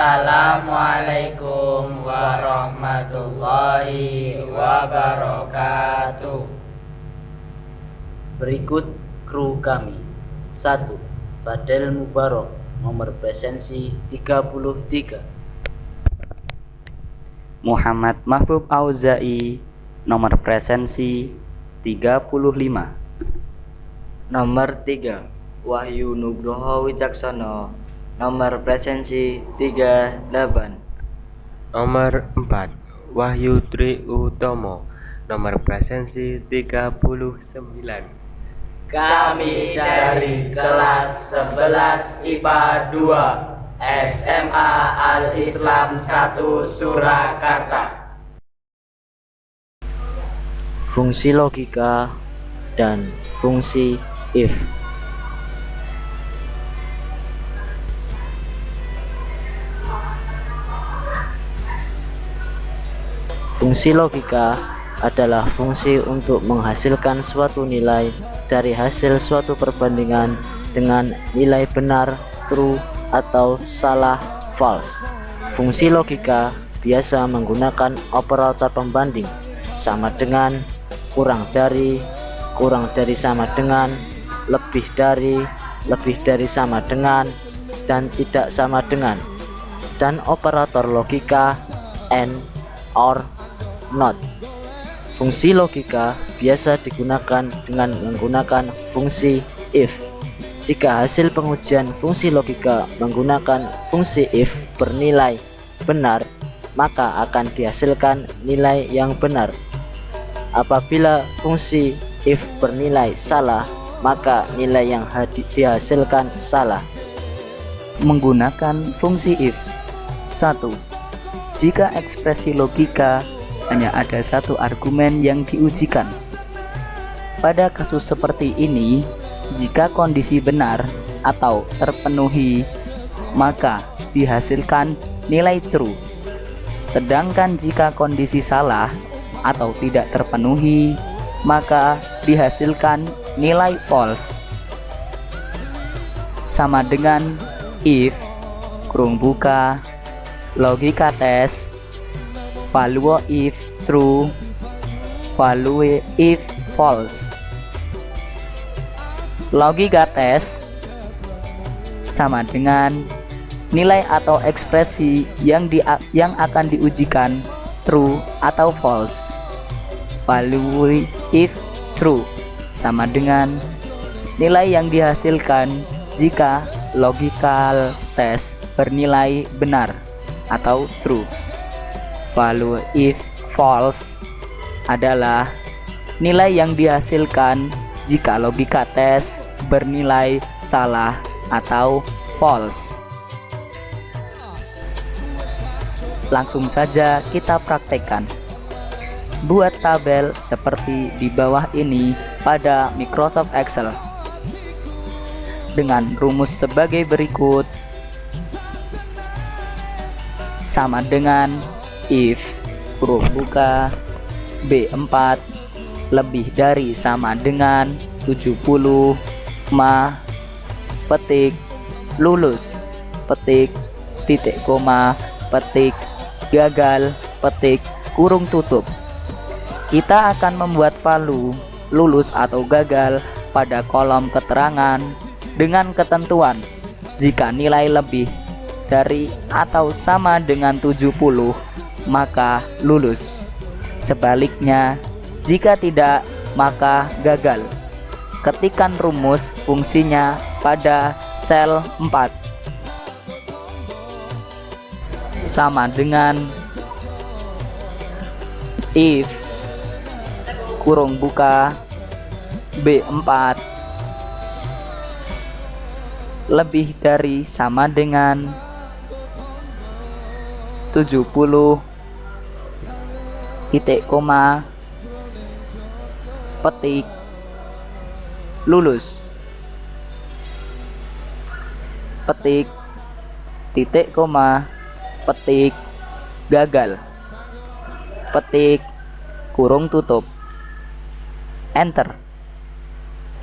Assalamualaikum warahmatullahi wabarakatuh. Berikut kru kami. 1. Fadel Mubarok, nomor presensi 33. Muhammad Mahbub Auzai, nomor presensi 35. Nomor 3. Wahyu Nugroho Wicaksono, nomor presensi 38. Nomor 4. Wahyu Tri Utomo, nomor presensi 39. Kami dari kelas 11 IPA 2 SMA Al-Islam 1 Surakarta. Fungsi logika dan fungsi if. Fungsi logika adalah fungsi untuk menghasilkan suatu nilai dari hasil suatu perbandingan dengan nilai benar, true, atau salah, false. Fungsi logika biasa menggunakan operator pembanding sama dengan, kurang dari sama dengan, lebih dari sama dengan, dan tidak sama dengan, dan operator logika and, or, not. Fungsi logika biasa digunakan dengan menggunakan fungsi if. Jika hasil pengujian fungsi logika menggunakan fungsi if bernilai benar, maka akan dihasilkan nilai yang benar. Apabila fungsi if bernilai salah, maka nilai yang dihasilkan salah. Menggunakan fungsi if. 1. Jika ekspresi logika hanya ada satu argumen yang diujikan. Pada kasus seperti ini, jika kondisi benar atau terpenuhi, maka dihasilkan nilai true. Sedangkan jika kondisi salah atau tidak terpenuhi, maka dihasilkan nilai false. Sama dengan if, kurung buka, logika tes, value if true, value if false. Logika tes sama dengan nilai atau ekspresi yang akan diujikan true atau false. Value if true sama dengan nilai yang dihasilkan jika logical test bernilai benar atau true. Value if false adalah nilai yang dihasilkan jika logika tes bernilai salah atau false. Langsung saja kita praktekkan. Buat tabel seperti di bawah ini pada Microsoft Excel dengan rumus sebagai berikut. Sama dengan if, kurung buka, B4 lebih dari sama dengan 70, petik, lulus, petik, titik koma, petik, gagal, petik, kurung tutup. Kita akan membuat value lulus atau gagal pada kolom keterangan dengan ketentuan jika nilai lebih dari atau sama dengan 70, maka lulus. Sebaliknya, jika tidak, maka gagal. Ketikkan rumus fungsinya pada sel 4. Sama dengan if, kurung buka, B4 lebih dari sama dengan 70, titik koma, petik, lulus, petik, titik koma, petik, gagal, petik, kurung tutup, enter.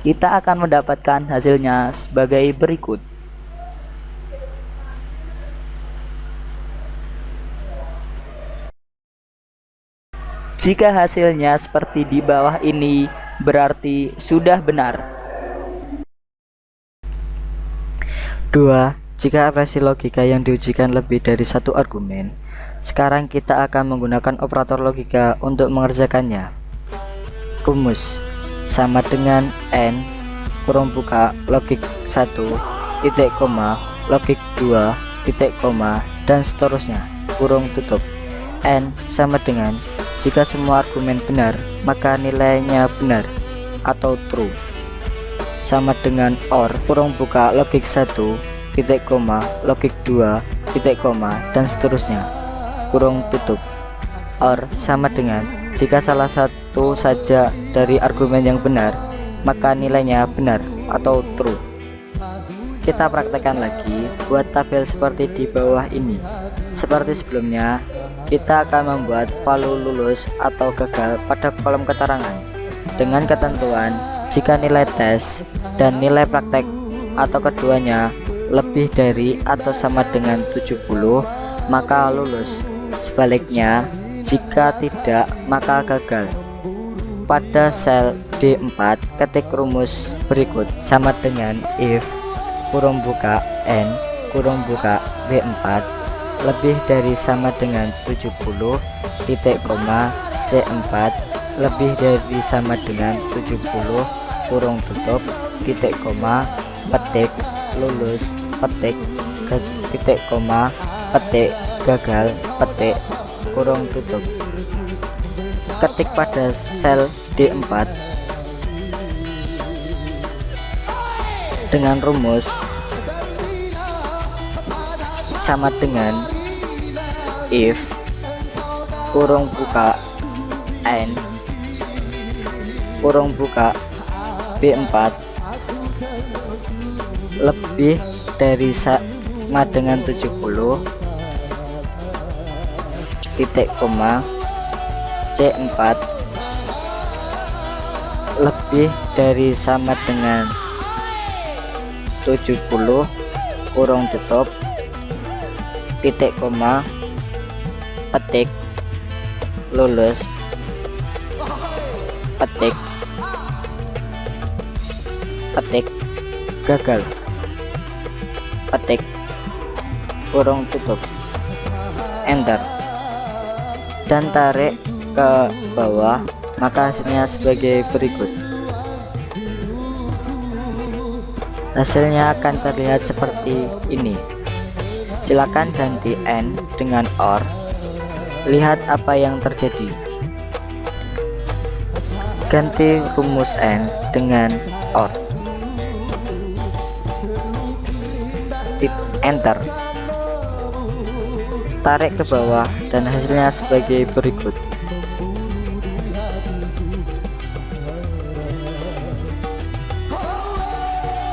Kita akan mendapatkan hasilnya sebagai berikut. Jika hasilnya seperti di bawah ini, berarti sudah benar. 2. Jika operasi logika yang diujikan lebih dari satu argumen, sekarang kita akan menggunakan operator logika untuk mengerjakannya. Rumus sama dengan N kurung buka logik 1 titik koma logik 2 titik koma dan seterusnya kurung tutup. N sama dengan jika semua argumen benar maka nilainya benar atau true, sama dengan OR kurung buka logik 1 titik koma logik 2 titik koma dan seterusnya kurung tutup. OR sama dengan jika salah satu saja dari argumen yang benar maka nilainya benar atau true. Kita praktekkan lagi buat tabel seperti di bawah ini. Seperti sebelumnya, kita akan membuat value lulus atau gagal pada kolom keterangan dengan ketentuan jika nilai tes dan nilai praktek atau keduanya lebih dari atau sama dengan 70 maka lulus. Sebaliknya, jika tidak maka gagal. Pada sel D4 ketik rumus berikut sama dengan if kurung buka N kurung buka B4 lebih dari sama dengan 70 titik koma C4 lebih dari sama dengan 70 kurung tutup titik koma petik lulus petik titik koma petik gagal petik kurung tutup. Ketik pada sel D4 dengan rumus sama dengan if kurung buka N kurung buka B4 lebih dari sama dengan 70 titik koma C4 lebih dari sama dengan 70 kurung tutup titik koma petik lulus petik petik gagal petik kurung tutup enter dan tarik ke bawah maka hasilnya sebagai berikut. Hasilnya akan terlihat seperti ini. Silakan ganti N dengan OR. Lihat apa yang terjadi. Ganti rumus N dengan OR. Enter. Tarik ke bawah dan hasilnya sebagai berikut.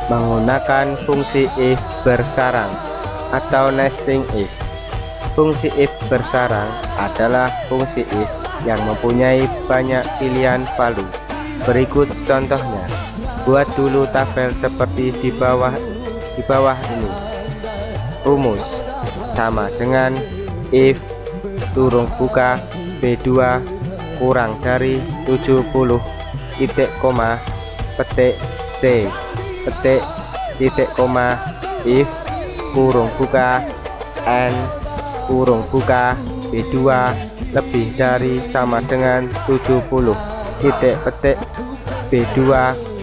Menggunakan fungsi if bersarang atau nesting if. Fungsi if bersarang adalah fungsi if yang mempunyai banyak pilihan value. Berikut contohnya. Buat dulu tabel seperti di bawah ini. Rumus sama dengan if kurung buka B2 kurang dari 70 titik koma petik C petik titik koma if kurung buka N kurung buka B2 lebih dari sama dengan 70 titik petik B2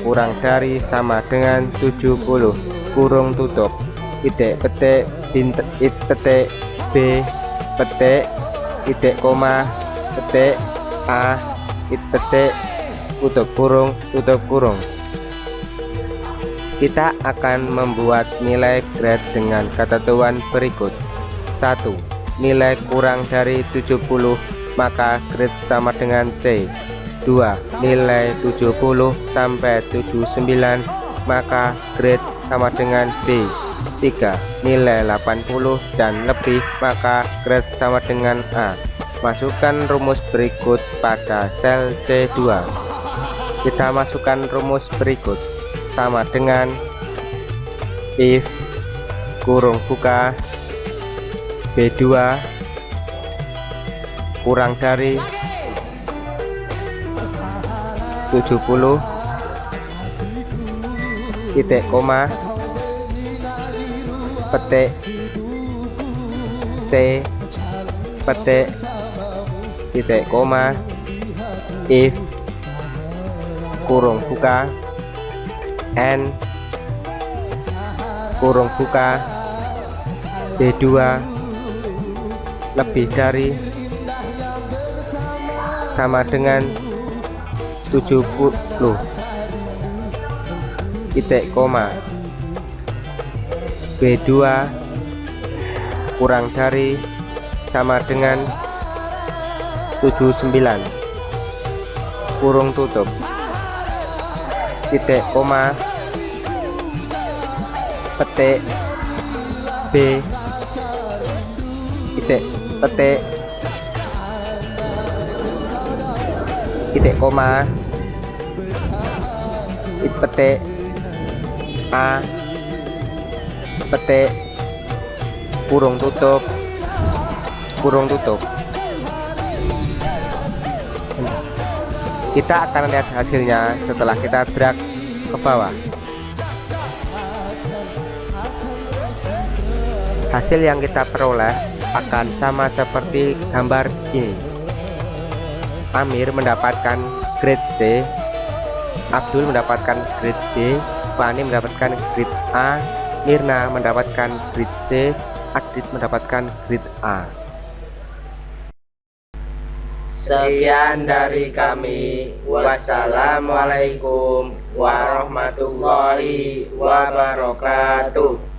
kurang dari sama dengan 70 kurung tutup titik petik petik B petik titik koma petik A petik tutup kurung. Kita akan membuat nilai grade dengan ketentuan berikut. 1. Nilai kurang dari 70 maka grade sama dengan C. 2. Nilai 70 sampai 79 maka grade sama dengan B. 3. Nilai 80 dan lebih maka grade sama dengan A. Masukkan rumus berikut pada sel C2. Kita masukkan rumus berikut sama dengan if kurung buka B2 kurang dari 70 titik koma petik C petik titik koma if kurung buka N kurung buka B2 lebih dari sama dengan 70 titik koma B2 kurang dari sama dengan 79 kurung tutup titik koma petik B titik petik titik koma petik A petik kurung tutup kita akan lihat hasilnya setelah kita drag ke bawah. Hasil yang kita peroleh akan sama seperti gambar ini. Amir mendapatkan grade C, Abdul mendapatkan grade B, Fani mendapatkan grade A, Mirna mendapatkan grade C, Adit mendapatkan grade A. Sekian dari kami. Wassalamualaikum warahmatullahi wabarakatuh.